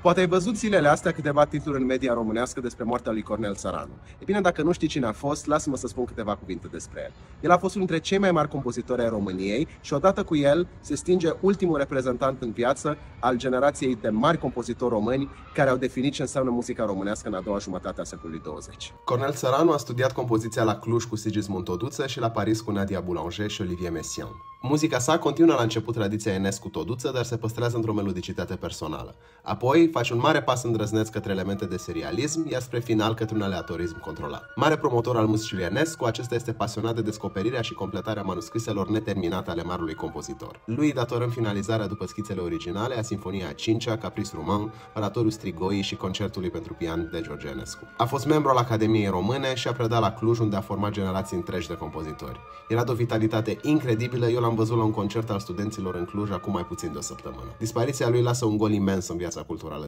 Poate ai văzut zilele astea câteva titluri în media românească despre moartea lui Cornel Țăranu. E bine, dacă nu știi cine a fost, lasă-mă să spun câteva cuvinte despre el. El a fost unul dintre cei mai mari compozitori ai României și odată cu el se stinge ultimul reprezentant în viață al generației de mari compozitori români care au definit ce înseamnă muzica românească în a doua jumătate a secolului 20. Cornel Țăranu a studiat compoziția la Cluj cu Sigismund Toduță și la Paris cu Nadia Boulanger și Olivier Messiaen. Muzica sa continuă la început tradiția Enescu-Toduță, dar se păstrează într-o melodicitate personală. Apoi face un mare pas îndrăzneț către elemente de serialism, iar spre final către un aleatorism controlat. Mare promotor al muzicii lui Enescu, acesta este pasionat de descoperirea și completarea manuscriselor neterminate ale marului compozitor. Lui datorăm finalizarea după schițele originale a Sinfonia a 5-a, Caprice Roman, Oratoriul Strigoi și Concertului pentru pian de George Enescu. A fost membru al Academiei Române și a predat la Cluj, unde a format generații întregi de compozitori. Era de o vitalitate incredibilă, eu l-am văzut la un concert al studenților în Cluj acum mai puțin de o săptămână. Dispariția lui lasă un gol imens în viața culturală